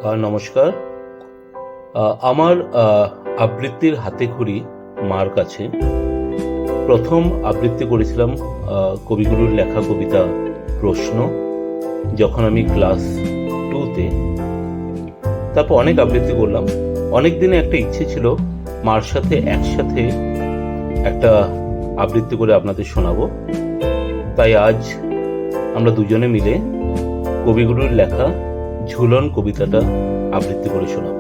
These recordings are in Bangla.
নমস্কার। আমার আবৃত্তির হাতেখড়ি মার কাছে। প্রথম আবৃত্তি করেছিলাম কবিগুরুর লেখা কবিতা প্রশ্ন, যখন আমি ক্লাস 2-তে। তারপর অনেক আবৃত্তি করলাম। অনেক দিনে একটা ইচ্ছে ছিল মার সাথে একসাথে একটা আবৃত্তি করে আপনাদের শোনাবো। তাই আজ আমরা দুজনে মিলে কবিগুরুর লেখা ঝুলন কবিতাটা আবৃত্তি করে শোনাব।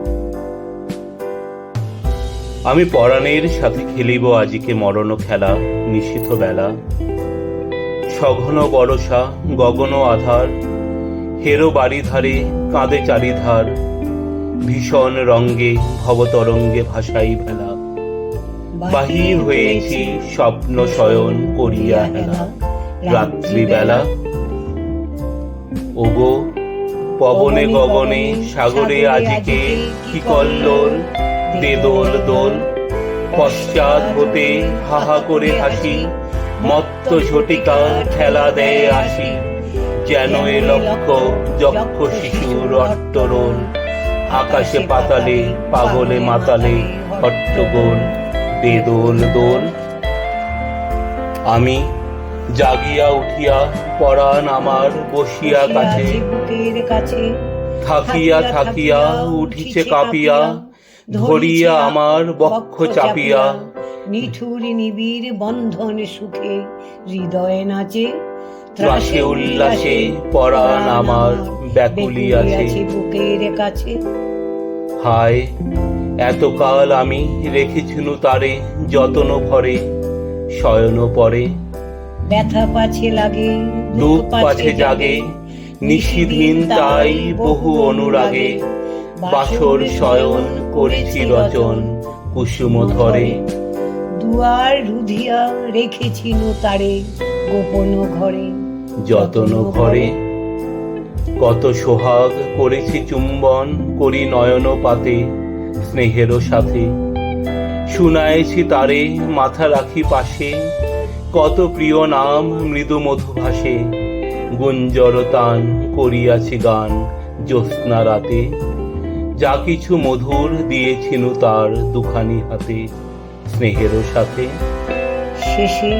আমি পরাণের সাথে খেলিব আজিকে মরণ খেলা, নিশীথ বেলা, সঘন বরষা, গগন আধার, হেরো বাড়ি ধারে কাঁদে চারিধার, ভীষণ রঙ্গে ভবতরঙ্গে ভাসাই ভেলা, বাহির হয়েছি স্বপ্ন শয়ন করিয়া হেলা, রাত্রিবেলা। ওগো পবনে গগনে সাগরে আজিকে কি কল্লোল, দে দোল দোল, পশ্চাৎ হতে হাহা করে হাসি, মত্ত ঝটিকা খেলা দেয় আসি, যেন এ লক্ষ যক্ষ শিশুর অট্টরোল, আকাশে পাতালে পাগলে মাতালে হট্টগোল, দে দোল দোল। আমি জাগিয়া উঠিয়া পরাণ আমার বসিয়া কাছে, থাকিয়া থাকিয়া উঠিছে কাঁপিয়া, ধরিয়া আমার বক্ষ চাপিয়া, নিঠুর নিবিড় বন্ধন সুখে হৃদয়ে নাচে, ত্রাসে উল্লাসে পরাণ আমার ব্যাকুলিয়াছে বুকের কাছে। হায় এতকাল আমি রেখেছিনু তারে যতন ভরে, শয়ন পরে ব্যথা পাছে লাগে দুঃখ পাছে জাগে, নিশিদিন তাই বহু অনুরাগে, বাসর শয়ন করেছি রচন কুসুম ধরে, দুয়ার রুধিয়া রেখেছিনু তারে গোপন ঘরে, যতন ঘরে। কত সোহাগ করেছি চুম্বন করি নয়ন পাতে স্নেহেরও সাথে, শুনায়েছি তারে মাথা রাখি পাশে, কত প্রিয় নাম মৃদু মধু ভাসে, গুঞ্জর তান করিয়াছি গান জ্যোৎস্না রাতে, যা কিছু মধুর দিয়েছিনু তার দুখানি হাতে স্নেহেরও সাথে। শেষে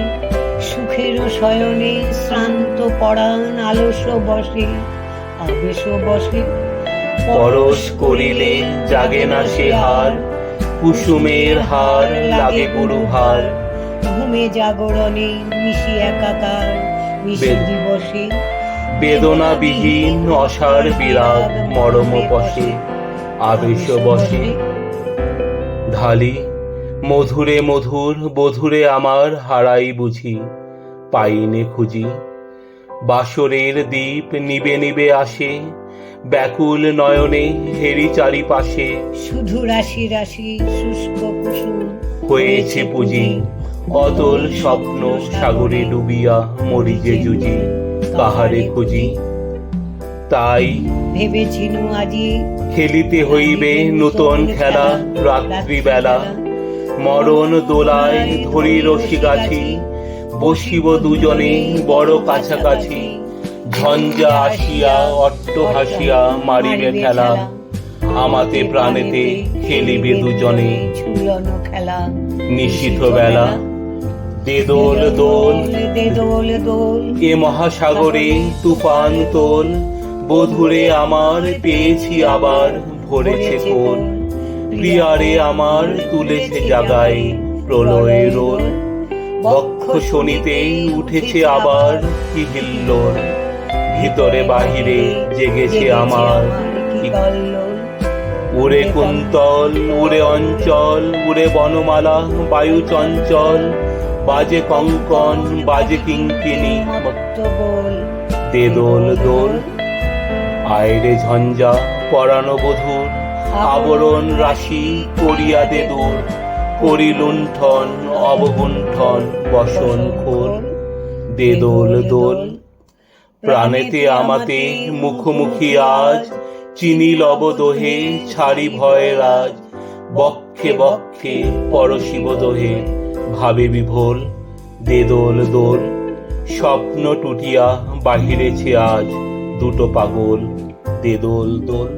সুখের শয়নে শ্রান্ত পরাণ আলস বসে, আবেশ বসে, পরশ করিলে জাগে না সে হার, কুসুমের হার লাগে গুরু ভার, ঘুমে জাগরণে মিশি একাকার, মিশি দিবসে, বেদনাবিহীন অসার বিরাগ মরম বসে, আবেশ বসে। ঢালি মধুরে মধুর বধুরে আমার হারাই বুঝি, পাইনে খুঁজি, বাসরের দীপ নিবে নিবে আসে, ব্যাকুল নয়নে হেরি চারিপাশে, শুধু রাশি রাশি শুষ্ক কুসুম হয়েছে পুঁজি, অতল স্বপ্ন সাগরে ডুবিয়া মরি যে জুজি, কাহারে খুঁজি। তাই ভেবেছিনু আজি খেলিতে হইবে নূতন খেলা রাত্রিবেলা, মরণ দোলায় ধরি রশি গাছি, বসিব দুজনে বড় কাছাকাছি, ঝঞ্ঝা আসিয়া অট্ট হাসিয়া মারিবে খেলা, আমাতে প্রাণেতে খেলিবে দুজনে ঝুলন খেলা, নিশীথ বেলা। দে দোল দোল, দে দোল দোল, এ মহাসাগরে তুফান তোল, বধুরে আমার পেয়েছি আবার ভরেছে কোল, প্রিয়ারে আমার তুলেছে জাগায় প্রলয়ে রোল, বক্ষ শনিতেই উঠেছে আবার কি হিল্লোল, ভিতরে বাহিরে জেগেছে আমার কি কল্লোল। উড়ে কুন্তল উড়ে অঞ্চল, উড়ে বনমালা বায়ু চঞ্চল, বাজে কঙ্কন বাজে কিঙ্কিনি, মত্ত বল, দে দোল দোল। আয়রে ঝঞ্ঝা পরানো বধূর, আবরণ রাশি করিয়া দে দূর, করি লুণ্ঠন অবগুণ্ঠন বসন খোল, দে দোল দোল। প্রাণেতে আমাতে মুখোমুখি আজ, চিনি লব দোহে ছাড়ি ভয় রাজ, বক্ষে বক্ষে পরশিব দোহে ভাবে বিভোল, দে দোল দোল। স্বপ্ন টুটিয়া বাহিরেছে আজ দুটো পাগল, দে দোল দোল।